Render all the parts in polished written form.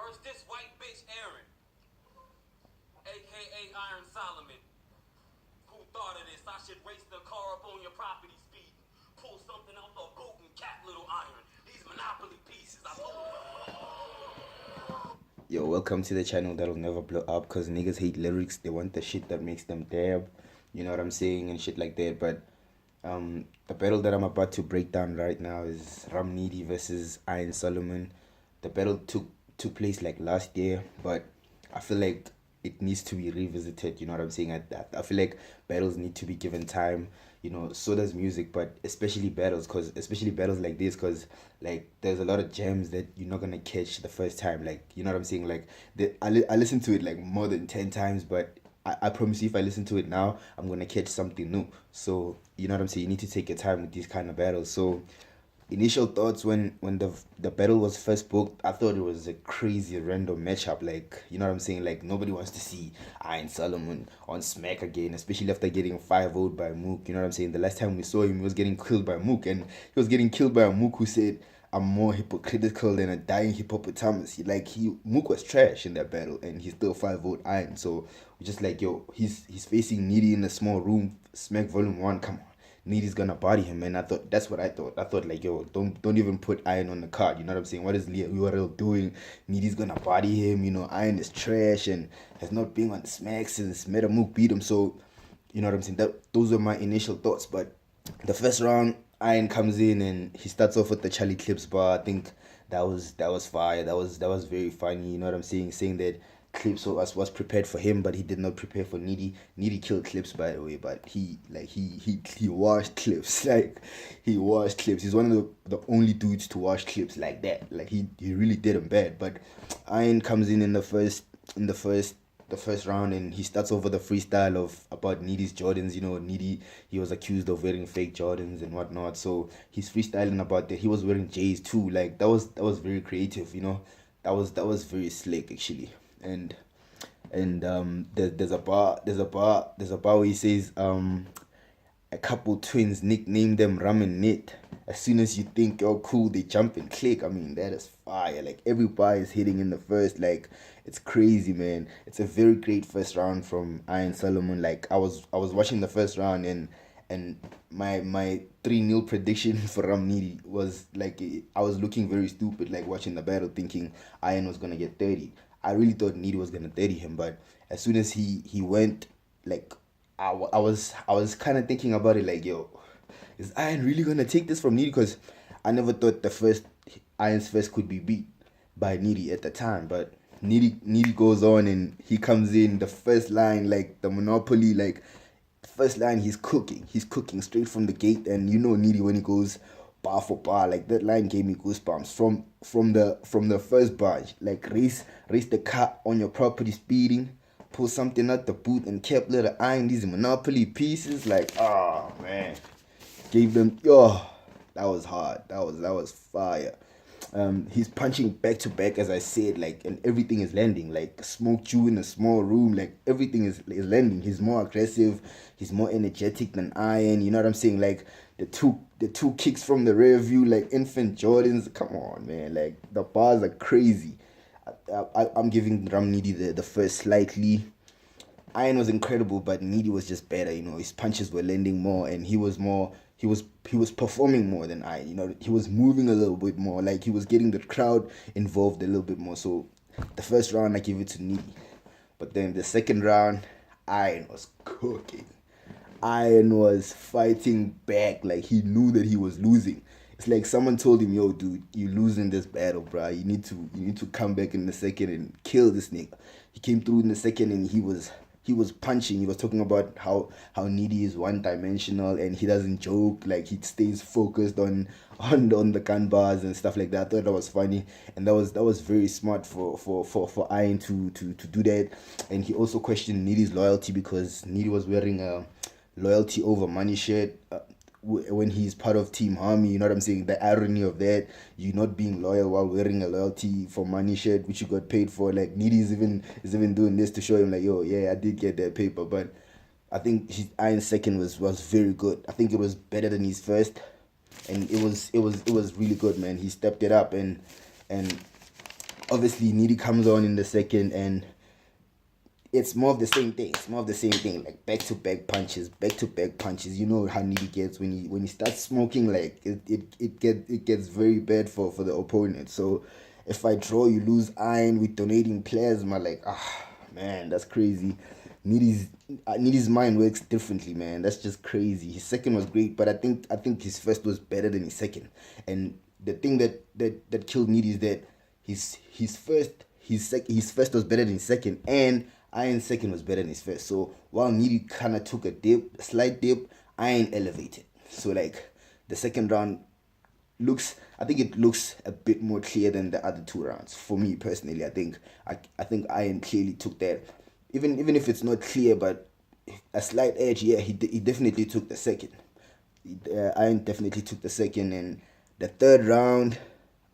First, this white bitch Aaron, aka Iron Solomon. Who thought of this? I should race the car up on your property speed. Pull something out the boat and cap little iron. These monopoly pieces. I told Yo, welcome to the channel that'll never blow up because niggas hate lyrics. They want the shit that makes them dab. You know what I'm saying? And shit like that. But the battle that I'm about to break down right now is Nitty versus Iron Solomon. The battle took place like last year, but I feel like it needs to be revisited. You know what I'm saying? I feel like battles need to be given time. You know, so does music, but especially battles like this, because like there's a lot of gems that you're not gonna catch the first time. Like, you know what I'm saying? Like I listened to it like more than 10 times, but I promise you, if I listen to it now, I'm gonna catch something new. So you know what I'm saying? You need to take your time with these kind of battles. So initial thoughts when the battle was first booked, I thought it was a crazy random matchup. Like, you know what I'm saying? Like, nobody wants to see Iron Solomon on Smack again, especially after getting 5-0 by Mook. You know what I'm saying? The last time we saw him, he was getting killed by Mook, and he was getting killed by a Mook who said, "I'm more hypocritical than a dying hippopotamus." Mook was trash in that battle, and he still 5-0 Iron. So we're just like, yo, he's facing Nitty in a small room. Smack Volume 1, come on. Nitty's gonna body him, man. That's what I thought. I thought, like, yo, don't even put Iron on the card. You know what I'm saying? What is URL doing? Nitty's gonna body him. You know, Iron is trash and has not been on the smack since Meta Mook beat him. So, you know what I'm saying? Those were my initial thoughts. But the first round, Iron comes in and he starts off with the Charlie Clips bar. I think that was fire. That was very funny. You know what I'm saying? Saying that Clips was prepared for him, but he did not prepare for Nitty. Nitty killed Clips, by the way, but he washed Clips. Like, he washed Clips. He's one of the only dudes to wash Clips like that. Like, he really did him bad. But Iron comes in the first round, and he starts over the freestyle of about Nitty's Jordans. You know, Nitty, he was accused of wearing fake Jordans and whatnot. So he's freestyling about that. He was wearing J's too. Like, that was very creative. You know, that was very slick actually. There's a bar where he says a couple twins, nickname them Ram and Nit. As soon as you think you're cool, they jump and click. I mean, that is fire. Like, every bar is hitting in the first. Like, it's crazy, man. It's a very great first round from Iron Solomon. Like, I was watching the first round, and my 3-0 prediction for Nitty was like, I was looking very stupid, like, watching the battle, thinking Iron was gonna get 30. I really thought Nitty was gonna 30 him, but as soon as he went, like, I was kind of thinking about it, like, yo, is Iron really gonna take this from Nitty? Because I never thought Iron's first could be beat by Nitty at the time. But Nitty goes on and he comes in the first line, like the Monopoly, like first line, he's cooking straight from the gate. And you know Nitty, when he goes bar for bar, like, that line gave me goosebumps from the first bar. Like, race the car on your property speeding, pull something out the boot and kept little eyeing these Monopoly pieces. Like, oh man, gave them, that was hard. That was fire. He's punching back to back, as I said, like, and everything is landing. Like, Smoke Chew in a small room, like, everything is landing. He's more aggressive, he's more energetic than Iron. You know what I'm saying? Like, the two kicks from the rear view, like infant Jordans. Come on, man. Like, the bars are crazy. I'm giving Ram Nitty the first slightly. Iron was incredible, but Nitty was just better. You know, his punches were landing more, and he was performing more than Iron. You know, he was moving a little bit more. Like, he was getting the crowd involved a little bit more. So the first round, I give it to Nitty, but then the second round, Iron was cooking. Iron was fighting back. Like, he knew that he was losing. It's like someone told him, "Yo, dude, you losing this battle, bro. You need to come back in the second and kill this nigga." He came through in the second, and he was punching. He was talking about how Nitty is one dimensional and he doesn't joke. Like, he stays focused on the gun bars and stuff like that. I thought that was funny, and that was very smart for Iron to do that. And he also questioned Nitty's loyalty, because Nitty was wearing a loyalty over money shirt. When he's part of Team Army, you know what I'm saying? The irony of that, you not being loyal while wearing a loyalty for money shirt, which you got paid for. Like, Nitty is even doing this to show him, like, yo, yeah, I did get that paper. But I think Iron's second was very good. I think it was better than his first, and it was really good, man. He stepped it up, and obviously Nitty comes on in the second, and it's more of the same thing. It's more of the same thing, like back to back punches, back to back punches. You know how Nitty gets when he starts smoking. Like it gets very bad for the opponent. So if I draw, you lose iron with donating plasma. Like man, that's crazy. Nitty's mind works differently, man. That's just crazy. His second was great, but I think his first was better than his second. And the thing that killed Nitty is that his first was better than his second, and Iron's second was better than his first. So while Nitty kind of took a slight dip, Iron elevated. So like the second round I think it looks a bit more clear than the other two rounds. For me personally, I think Iron clearly took that. Even if it's not clear, but a slight edge, yeah, he definitely took the second. Iron definitely took the second, and the third round,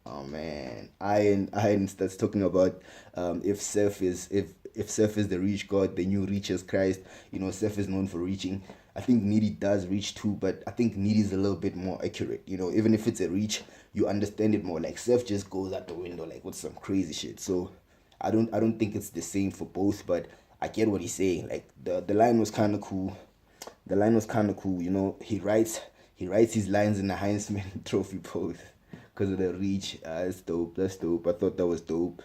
oh man, Iron starts talking about if Seth is the reach god, the new reaches Christ. You know, Seth is known for reaching. I think Nitty does reach too, but I think Nitty is a little bit more accurate. You know, even if it's a reach, you understand it more. Like Seth just goes out the window like with some crazy shit. So I don't think it's the same for both, but I get what he's saying. Like the line was kind of cool. The line was kind of cool. You know, he writes his lines in the Heisman Trophy pose because of the reach. That's dope. That's dope. I thought that was dope.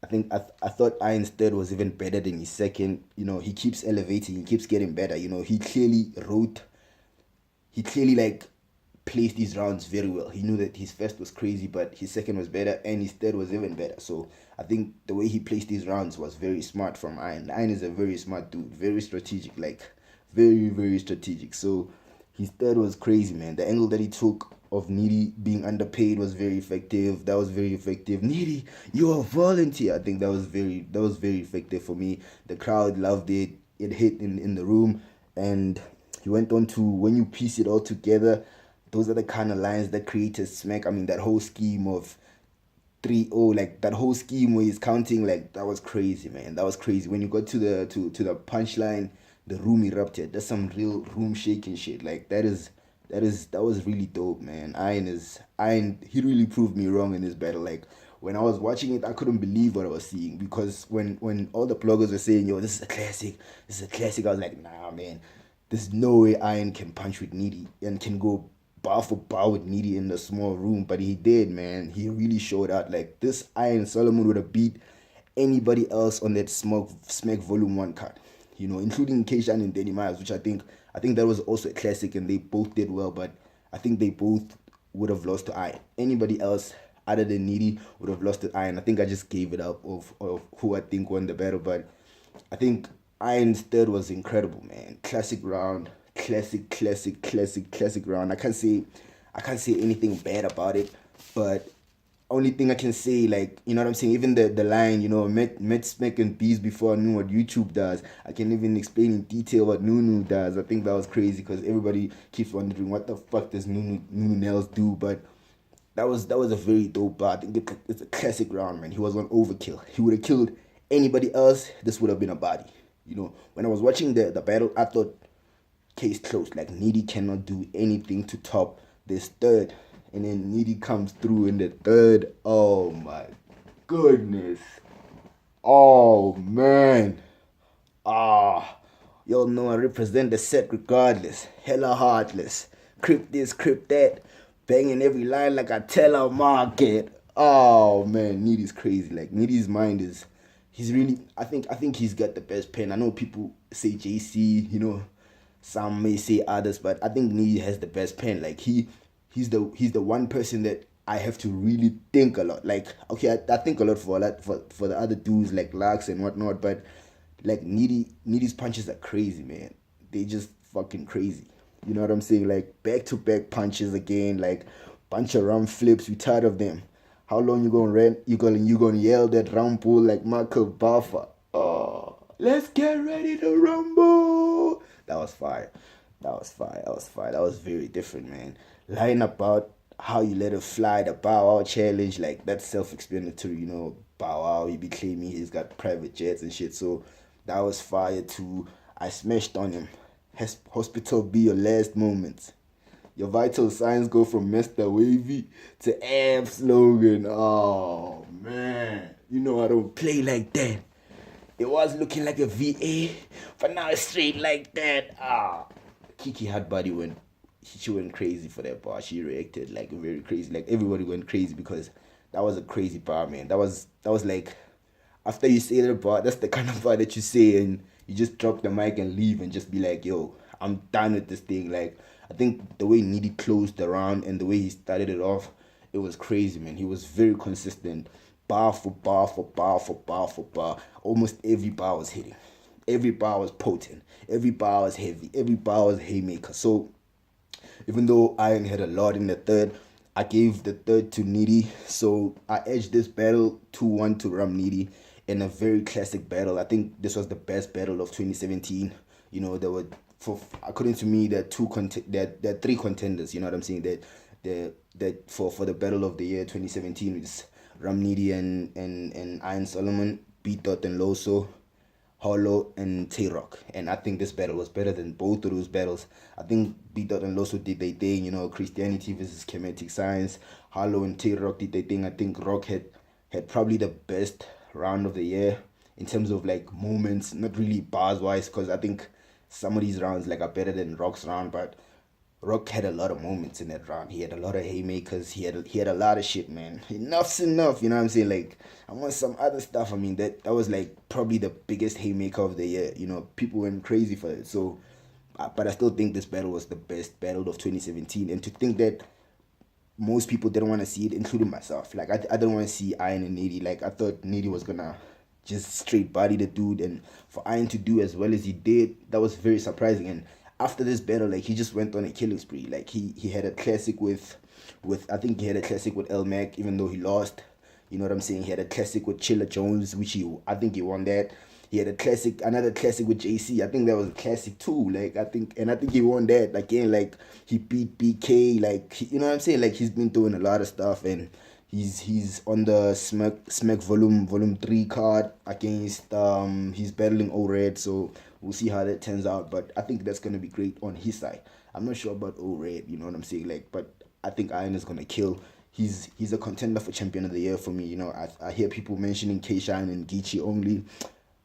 I thought Iron's third was even better than his second. You know, he keeps elevating, he keeps getting better. You know, he clearly like placed these rounds very well. He knew that his first was crazy, but his second was better, and his third was even better. So I think the way he placed these rounds was very smart from Iron. Iron is a very smart dude, very strategic, like very, very strategic. So his third was crazy, man. The angle that he took of Nitty being underpaid was very effective. That was very effective. Nitty, you're a volunteer. I think that was very effective for me. The crowd loved it. It hit in the room, and he went on to, when you piece it all together, those are the kind of lines that created smack. I mean, that whole scheme of 3-0, like that whole scheme where he's counting, like that was crazy, man. That was crazy. When you got to the punchline, the room erupted. That's some real room shaking shit. Like that was really dope, man. Iron, he really proved me wrong in this battle. Like when I was watching it, I couldn't believe what I was seeing, because when all the bloggers were saying, yo, this is a classic, I was like, nah, man, there's no way Iron can punch with Nitty and can go bar for bar with Nitty in the small room. But he did, man. He really showed out. Like this Iron Solomon would have beat anybody else on that Smack Volume 1 card, you know, including Keishan and Danny Myers, which I think that was also a classic, and they both did well, but I think they both would have lost to Iron. Anybody else other than Nitty would have lost to Iron. I think I just gave it up of who I think won the battle, but I think Iron's third was incredible, man. Classic round, classic round. I can't say anything bad about it, but only thing I can say, like, you know what I'm saying, even the line, you know, met Smack and Bees before I knew what YouTube does. I can even explain in detail what Nunu does. I think that was crazy, because everybody keeps wondering what the fuck does Nunu nails do, but that was a very dope bar. I think it's a classic round, man. He was on overkill. He would have killed anybody else. This would have been a body. You know, when I was watching the battle, I thought case closed. Like Nitty cannot do anything to top this third. And then Nitty comes through in the third. Oh my goodness. Oh man. Y'all know I represent the set regardless. Hella heartless. Crip this, crip that. Banging every line like a telemarket. Oh man, Nitty's crazy. Like Nitty's mind is, he's really, I think he's got the best pen. I know people say JC, you know, some may say others, but I think Nitty has the best pen. Like he's the one person that I have to really think a lot. Like, okay, I think a lot for the other dudes like Lux and whatnot, but like Nitty's punches are crazy, man. They just fucking crazy. You know what I'm saying? Like back to back punches again, like bunch of round flips. We tired of them. How long you gonna rant? You gonna yell that rumble like Michael Buffer? Oh, let's get ready to rumble. That was fire. That was very different, man. Lying about how you let it fly, the Bow Wow challenge, like that's self-explanatory, you know. Bow Wow, he be claiming he's got private jets and shit, so that was fire too. I smashed on him. Hospital be your last moments. Your vital signs go from Mr. Wavy to Ab Slogan. Oh man. You know I don't play like that. It was looking like a VA, but now it's straight like that. Kiki had body went. She went crazy for that bar. She reacted like very crazy. Like everybody went crazy because that was a crazy bar, man. That was like after you say the bar, that's the kind of bar that you say and you just drop the mic and leave and just be like, yo, I'm done with this thing. Like I think the way Nitty closed the round and the way he started it off, it was crazy, man. He was very consistent, bar for bar for bar for bar for bar. Almost every bar was hitting, every bar was potent, every bar was heavy, every bar was haymaker. So even though Iron had a lot in the third, I gave the third to Nitty. So I edged this battle 2-1 to Ram Nitty in a very classic battle. I think this was the best battle of 2017. You know, there were, for according to me, there are three contenders. You know what I'm saying? That for the battle of the year 2017 is Ram Nitty and Iron Solomon, B Dot and Loso, Hollow and Tay-Rock. And I think this battle was better than both of those battles. I think B Dot and Loso did their thing, you know, Christianity versus Chemetic Science. Hollow and Tay-Rock did their thing. I think Rock had probably the best round of the year in terms of like moments, not really bars wise, because I think some of these rounds like are better than Rock's round, but Rock had a lot of moments in that round. He had a lot of haymakers. He had a lot of shit, man. Enough's enough, you know what I'm saying? Like I want some other stuff. I mean that was like probably the biggest haymaker of the year. You know, people went crazy for it. So, but I still think this battle was the best battle of 2017. And to think that most people didn't want to see it, including myself. Like I didn't want to see Iron and Nitty. Like I thought Nitty was gonna just straight body the dude, and for Iron to do as well as he did, that was very surprising. And after this battle, like he just went on a killing spree. Like he had a classic with I think he had a classic with El Mac, even though he lost. You know what I'm saying? He had a classic with Chilla Jones, which I think he won that. He had another classic with JC. I think that was a classic too. Like I think he won that. Again, like he beat BK. Like you know what I'm saying? Like he's been doing a lot of stuff, and he's on the Smack Volume 3 card against he's battling O-Red. So we'll see how that turns out. But I think that's gonna be great on his side. I'm not sure about O-Red. You know what I'm saying? Like, but I think Iron is gonna kill. He's a contender for champion of the year for me. You know, I hear people mentioning K-Shine and Geechee only,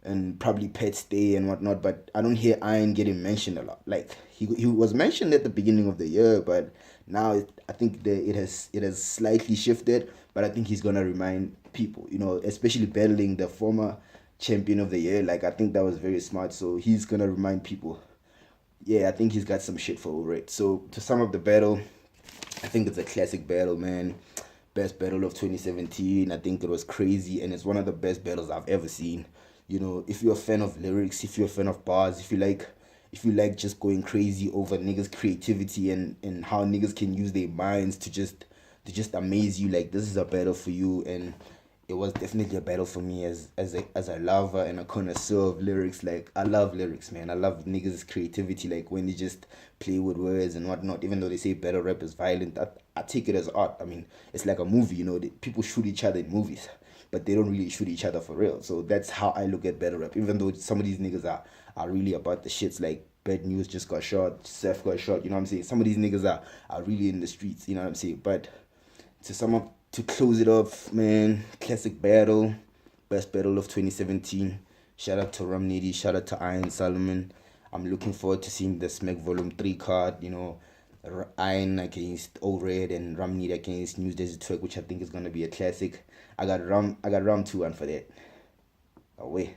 and probably Pet Stay and whatnot, but I don't hear Iron getting mentioned a lot. Like he was mentioned at the beginning of the year, but now I think it has slightly shifted. But I think he's gonna remind people, you know, especially battling the former champion of the year. Like I think that was very smart. So he's gonna remind people. Yeah, I think he's got some shit for over it. So to sum up the battle, I think it's a classic battle, man. Best battle of 2017. I think it was crazy, and it's one of the best battles I've ever seen. You know, if you're a fan of lyrics, if you're a fan of bars, if you like just going crazy over niggas' creativity and how niggas can use their minds to just amaze you, like this is a battle for you. And it was definitely a battle for me as a lover and a connoisseur of lyrics. Like I love lyrics, man. I love niggas' creativity, like when they just play with words and whatnot. Even though they say battle rap is violent, I take it as art. I mean, it's like a movie, you know. People shoot each other in movies, but they don't really shoot each other for real. So that's how I look at battle rap. Even though some of these niggas are really about the shits, like Bad News just got shot, Seth got shot, you know what I'm saying? Some of these niggas are really in the streets, you know what I'm saying? But to sum up, to close it off, man, classic battle, best battle of 2017. Shout out to Ram Nitty, shout out to Iron Solomon. I'm looking forward to seeing the Smack Volume 3 card, you know, Iron against O-Red and Ram Nitty against News Desert Twerk, which I think is gonna be a classic. I got Ram 2 1 for that. Away.